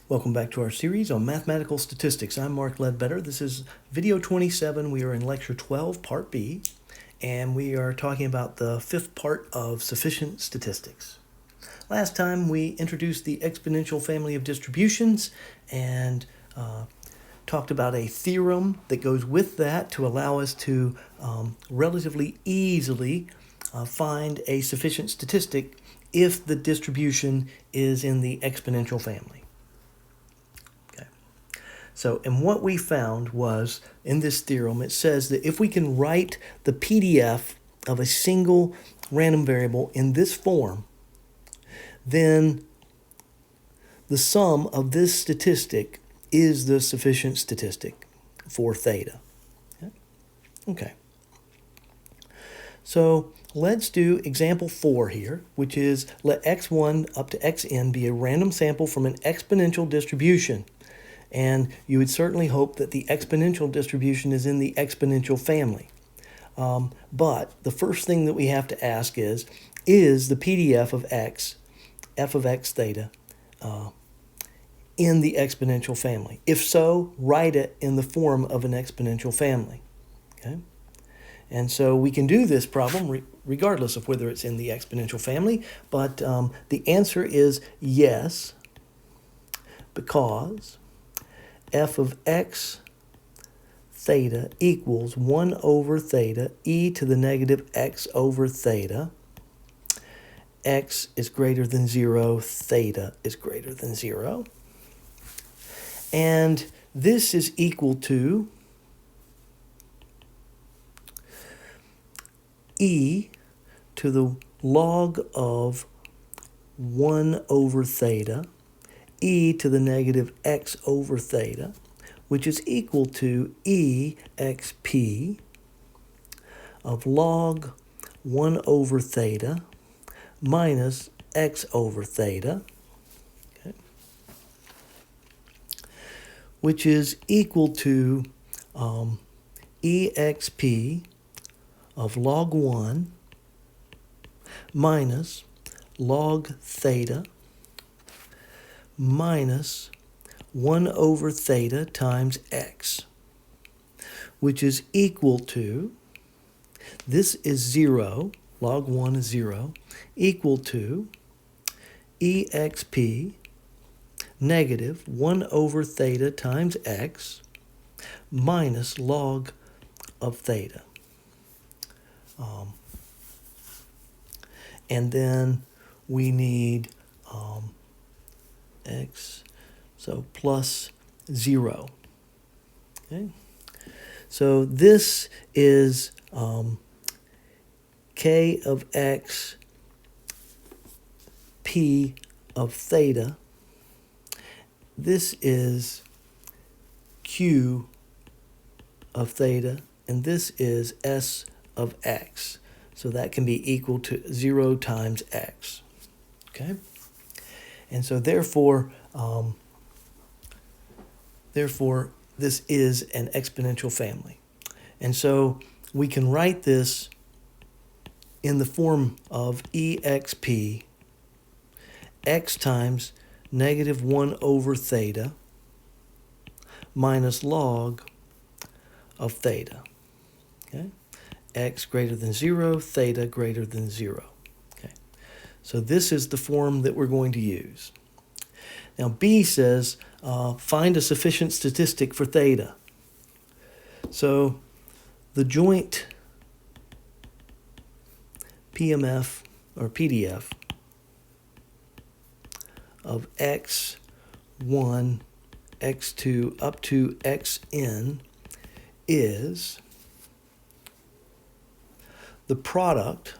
Welcome back to our series on mathematical statistics. I'm Mark Ledbetter. This is video 27. We are in lecture 12, part B, and we are talking about the fifth part of sufficient statistics. Last time we introduced the exponential family of distributions and talked about a theorem that goes with that to allow us to relatively easily find a sufficient statistic if the distribution is in the exponential family. So, and what we found was, in this theorem, it says that if we can write the PDF of a single random variable in this form, then the sum of this statistic is the sufficient statistic for theta. Okay. So let's do example 4 here, which is let x1 up to xn be a random sample from an exponential distribution. And you would certainly hope that the exponential distribution is in the exponential family. But the first thing that we have to ask is the PDF of x, f of x theta, in the exponential family? If so, write it in the form of an exponential family. Okay? And so we can do this problem regardless of whether it's in the exponential family, but the answer is yes, because f of x theta equals 1 over theta e to the negative x over theta. X is greater than 0, theta is greater than 0. And this is equal to e to the log of 1 over theta e to the negative x over theta, which is equal to exp of log 1 over theta minus x over theta, okay, which is equal to exp of log 1 minus log theta minus 1 over theta times x, which is equal to, this is 0, log 1 is 0, equal to exp negative 1 over theta times x minus log of theta. And then we need x, so plus 0. Okay, so this is k of x p of theta. This is q of theta, and this is s of x. So that can be equal to 0 times x. Okay? And so therefore, this is an exponential family. And so we can write this in the form of exp x times negative 1 over theta minus log of theta. Okay? X greater than 0, theta greater than 0. Okay. So this is the form that we're going to use. Now B says find a sufficient statistic for theta. So the joint PMF or PDF of x1, x2 up to xn is the product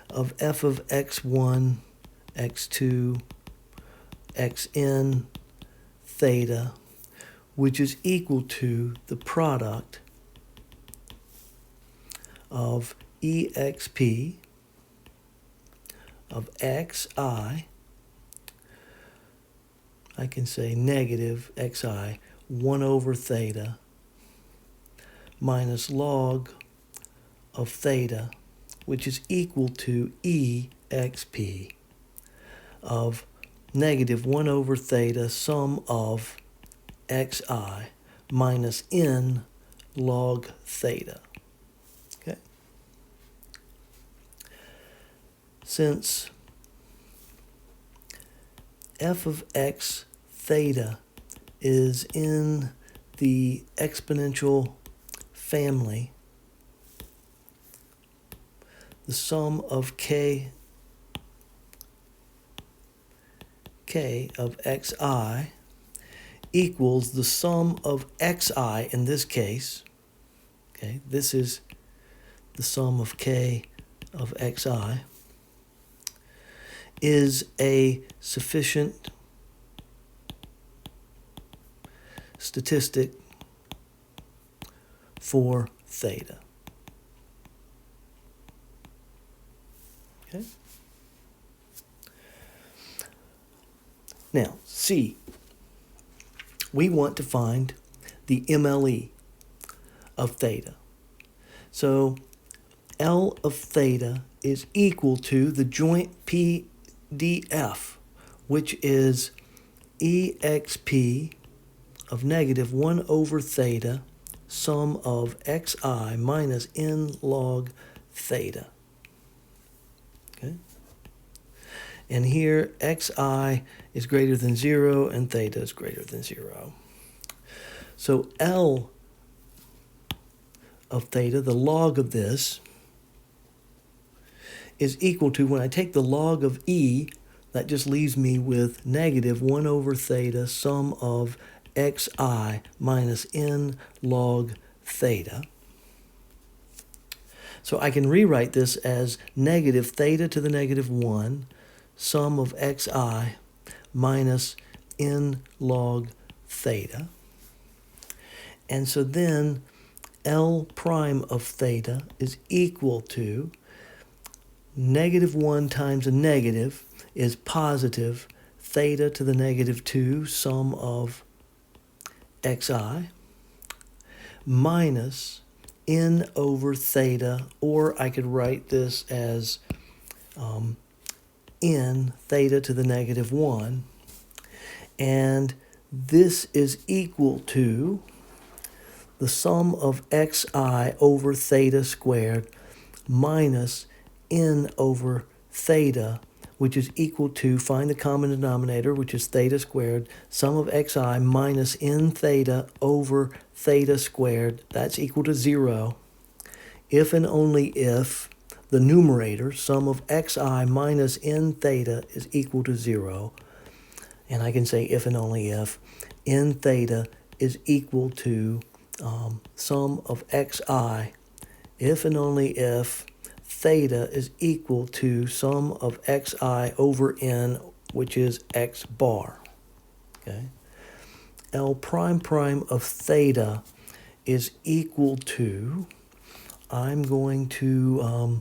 of f of x1, x2, xn theta, which is equal to the product of exp of xi, I can say negative xi, 1 over theta minus log of theta, which is equal to exp of negative 1 over theta sum of xi minus n log theta. Okay. Since f of x theta is in the exponential family, the sum of k of xi equals the sum of xi in this case. Okay, this is the sum of k of xi, is a sufficient statistic for theta. Okay. Now, C, we want to find the MLE of theta. So L of theta is equal to the joint PDF, which is EXP of negative 1 over theta sum of xi minus n log theta. Okay? And here xi is greater than 0 and theta is greater than 0. So L of theta, the log of this, is equal to, when I take the log of E, that just leaves me with negative 1 over theta sum of xi minus n log theta. So I can rewrite this as negative theta to the negative 1 sum of xi minus n log theta. And so then L prime of theta is equal to negative 1 times a negative is positive theta to the negative 2 sum of xi minus n over theta, or I could write this as n theta to the negative 1, and this is equal to the sum of xi over theta squared minus n over theta, which is equal to, find the common denominator, which is theta squared, sum of xi minus n theta over theta squared, that's equal to 0, if and only if the numerator, sum of xi minus n theta, is equal to 0. And I can say if and only if n theta is equal to sum of xi, if and only if theta is equal to sum of xi over n, which is x bar. Okay. L prime prime of theta is equal to, I'm going to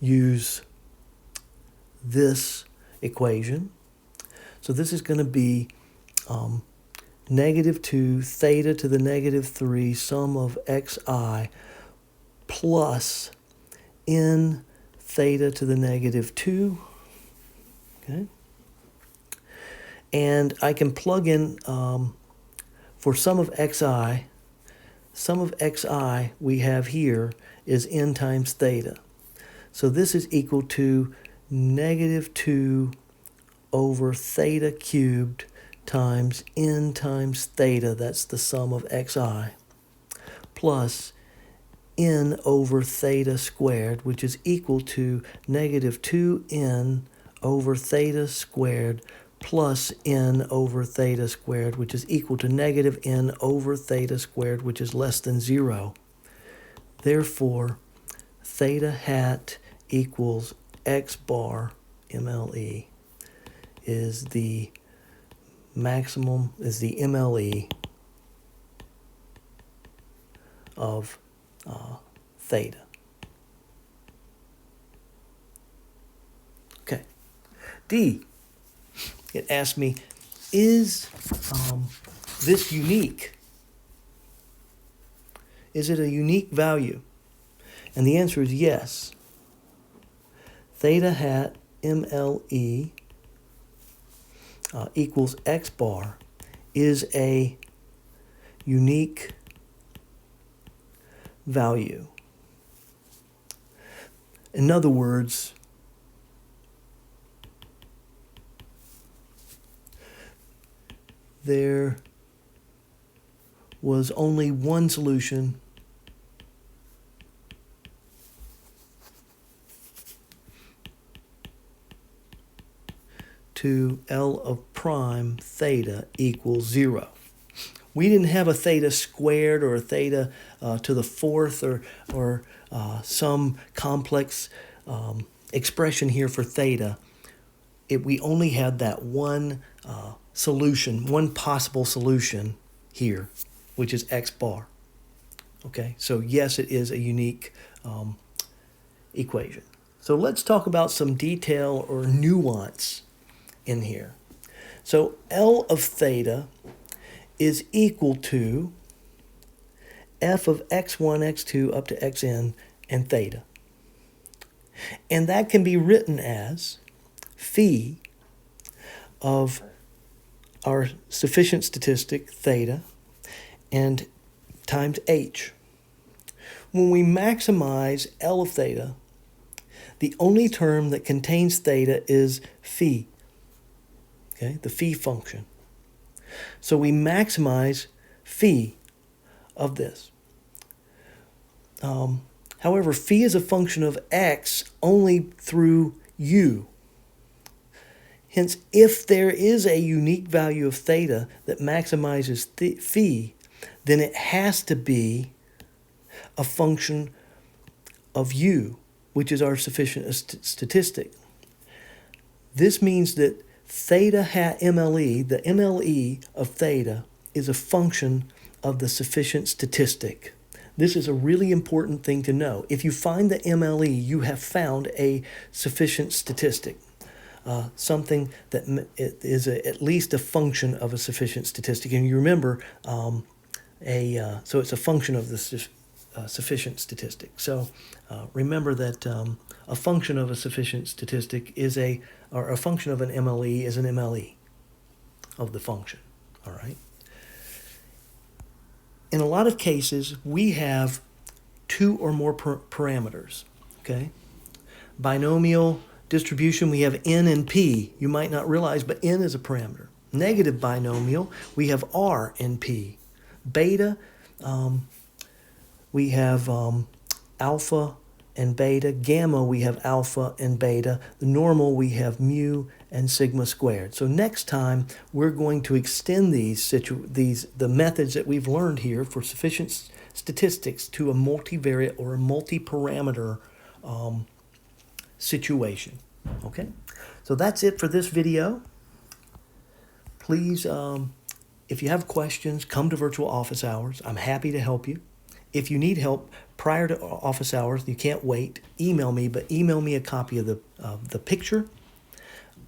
use this equation. So this is going to be negative 2 theta to the negative 3 sum of xi plus n theta to the negative 2. Okay. And I can plug in for sum of xi we have here is n times theta. So this is equal to negative 2 over theta cubed times n times theta, that's the sum of xi, plus n over theta squared, which is equal to negative 2n over theta squared plus n over theta squared, which is equal to negative n over theta squared, which is less than 0. Therefore, theta hat equals x bar MLE is the maximum, is the MLE of theta. Okay. D, it asks me, is this unique? Is it a unique value? And the answer is yes. Theta hat MLE equals x bar is a unique value. In other words, there was only one solution to L of prime theta equals 0. We didn't have a theta squared or a theta to the fourth or some complex expression here for theta. We only had that one solution, one possible solution here, which is x bar. Okay, so yes, it is a unique equation. So let's talk about some detail or nuance in here. So L of theta is equal to f of x1, x2 up to xn and theta. And that can be written as phi of our sufficient statistic theta and times h. When we maximize L of theta, the only term that contains theta is phi, okay, the phi function. So we maximize phi of this. However, phi is a function of x only through u. Hence, if there is a unique value of theta that maximizes phi, then it has to be a function of u, which is our sufficient statistic. This means that theta hat MLE, the MLE of theta, is a function of the sufficient statistic. This is a really important thing to know. If you find the MLE, you have found a sufficient statistic, something that is at least a function of a sufficient statistic. And you remember, so it's a function of the sufficient statistic. So remember that a function of a sufficient statistic is or a function of an MLE is an MLE of the function, all right? In a lot of cases, we have two or more parameters, okay? Binomial distribution, we have n and p. You might not realize, but n is a parameter. Negative binomial, we have r and p. Beta, we have alpha and beta. Gamma, we have alpha and beta. The normal, we have mu and sigma squared. So next time, we're going to extend the methods that we've learned here for sufficient statistics to a multivariate or a multi-parameter situation. Okay? So that's it for this video. Please, if you have questions, come to virtual office hours. I'm happy to help you. If you need help prior to office hours, you can't wait, email me, but email me a copy of the picture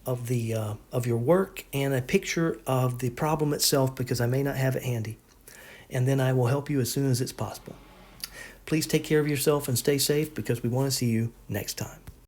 of your work and a picture of the problem itself, because I may not have it handy. And then I will help you as soon as it's possible. Please take care of yourself and stay safe, because we want to see you next time.